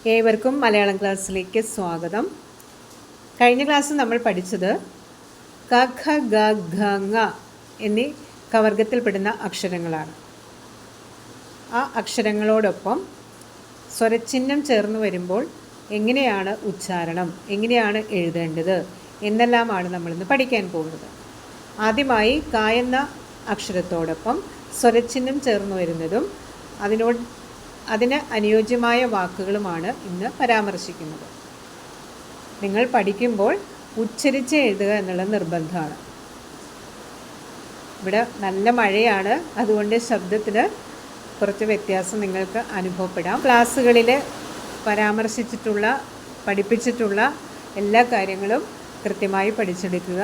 ഏവർക്കും മലയാളം ക്ലാസ്സിലേക്ക് സ്വാഗതം. കഴിഞ്ഞ ക്ലാസ്സിൽ നമ്മൾ പഠിച്ചത് ക ഖ ഗ ഘ ങ എന്നീ കവർഗത്തിൽപ്പെടുന്ന അക്ഷരങ്ങളാണ്. ആ അക്ഷരങ്ങളോടൊപ്പം സ്വരചിഹ്നം ചേർന്ന് വരുമ്പോൾ എങ്ങനെയാണ് ഉച്ചാരണം, എങ്ങനെയാണ് എഴുതേണ്ടത് എന്നെല്ലാമാണ് നമ്മളിന്ന് പഠിക്കാൻ പോകുന്നത്. ആദ്യമായി ക എന്ന അക്ഷരത്തോടൊപ്പം സ്വരചിഹ്നം ചേർന്ന് വരുന്നതും അതിന് അനുയോജ്യമായ വാക്കുകളുമാണ് ഇന്ന് പരാമർശിക്കുന്നത്. നിങ്ങൾ പഠിക്കുമ്പോൾ ഉച്ചരിച്ച് എഴുതുക എന്നുള്ളത് നിർബന്ധമാണ്. ഇവിടെ നല്ല മഴയാണ്, അതുകൊണ്ട് ശബ്ദത്തിന് കുറച്ച് വ്യത്യാസം നിങ്ങൾക്ക് അനുഭവപ്പെടാം. ക്ലാസ്സുകളിൽ പഠിപ്പിച്ചിട്ടുള്ള എല്ലാ കാര്യങ്ങളും കൃത്യമായി പഠിച്ചെടുക്കുക.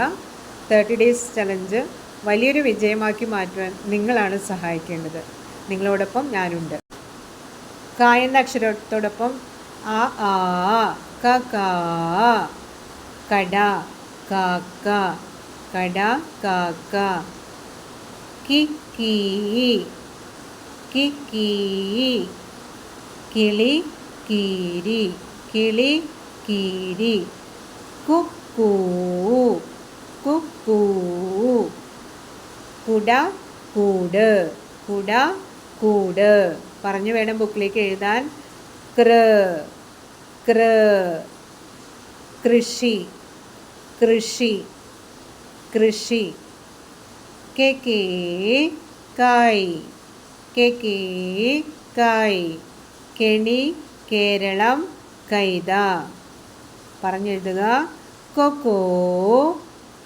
30 ഡേയ്സ് ചലഞ്ച് വലിയൊരു വിജയമാക്കി മാറ്റുവാൻ നിങ്ങളാണ് സഹായിക്കേണ്ടത്. നിങ്ങളോടൊപ്പം ഞാനുണ്ട്. ക എന്ന അക്ഷരത്തോടൊപ്പം ആ ആ ക ക കട കാക്ക കട കാക്ക കി കീ കി കീ കിളി കീരി കിളി കീരി കുക്കൂ കുക്കൂ കുട കൂട് കുട കൂട്. പറഞ്ഞു വേണം ബുക്കിലേക്ക് എഴുതാൻ. കൃ കൃ കൃഷി കൃഷി കൃഷി കെ കേ കായ് കെ കേ കായ് കെണി കേരളം കൈത. പറഞ്ഞെഴുതുക. കൊക്കോ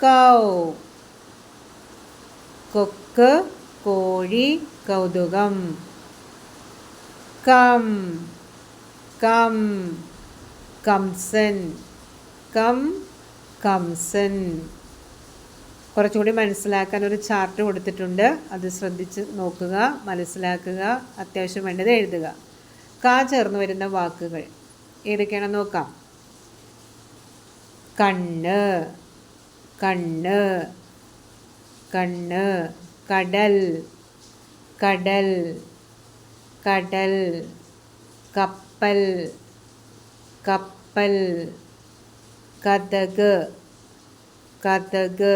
കൗ കൊക്ക് കോഴി കൗതുകം. കം കം കംസൻ കം കംസൻ. കുറച്ചുകൂടി മനസ്സിലാക്കാൻ ഒരു ചാർട്ട് കൊടുത്തിട്ടുണ്ട്, അത് ശ്രദ്ധിച്ച് നോക്കുക, മനസ്സിലാക്കുക, അത്യാവശ്യം വേണ്ടത് എഴുതുക. ക ചേർന്ന് വരുന്ന വാക്കുകൾ ഏതൊക്കെയാണെന്ന് നോക്കാം. കണ്ണ് കണ്ണ് കണ്ണ് കടൽ കടൽ കടൽ കപ്പൽ കപ്പൽ കതക് കതക്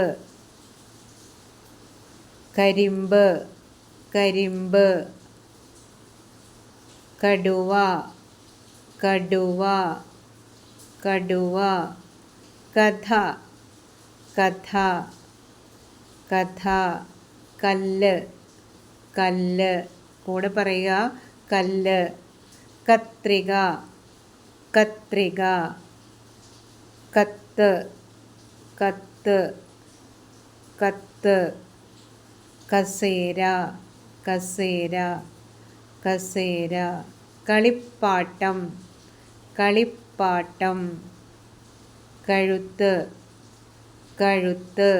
കരിമ്പ് കരിമ്പ് കടുവ കടുവ കടുവ കഥ കഥ കഥ കല്ല് കല്ല്. കൂടെ പറയുക. കല്ല്. കത്രിക കത്രിക കത്ത് കത്ത് കത്ത് കസേര കസേര കസേര കളിപ്പാട്ടം കളിപ്പാട്ടം കഴുത്ത് കഴുത്ത്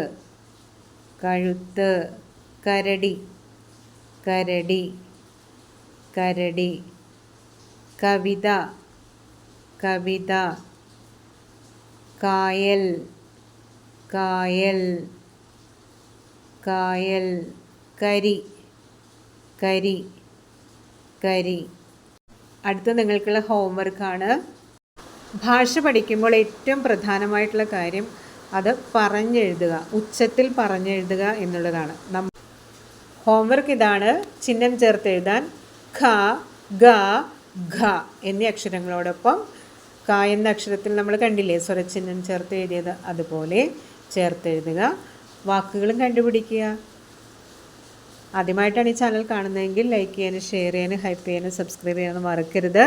കഴുത്ത് കരടി കരടി കരടി കവിത കവിത കായൽ കായൽ കായൽ കരി കരി കരി. അടുത്ത നിങ്ങൾക്കുള്ള ഹോംവർക്കാണ്. ഭാഷ പഠിക്കുമ്പോൾ ഏറ്റവും പ്രധാനമായിട്ടുള്ള കാര്യം അത് പറഞ്ഞെഴുതുക, ഉച്ചത്തിൽ പറഞ്ഞെഴുതുക എന്നുള്ളതാണ്. ഹോംവർക്ക് ഇതാണ്. ചിഹ്നം ചേർത്ത് എഴുതാൻ ഖ ഗ ഘ എന്നീ അക്ഷരങ്ങളോടൊപ്പം ക എന്ന അക്ഷരത്തിൽ നമ്മൾ കണ്ടില്ലേ സ്വരചിഹ്നം ചേർത്ത് എഴുതിയത്, അതുപോലെ ചേർത്തെഴുതുക. വാക്കുകളും കണ്ടുപിടിക്കുക. ആദ്യമായിട്ടാണ് ഈ ചാനൽ കാണുന്നതെങ്കിൽ ലൈക്ക് ചെയ്യാനും ഷെയർ ചെയ്യാനും ഹൈപ്പ് ചെയ്യാനും സബ്സ്ക്രൈബ് ചെയ്യാനും മറക്കരുത്.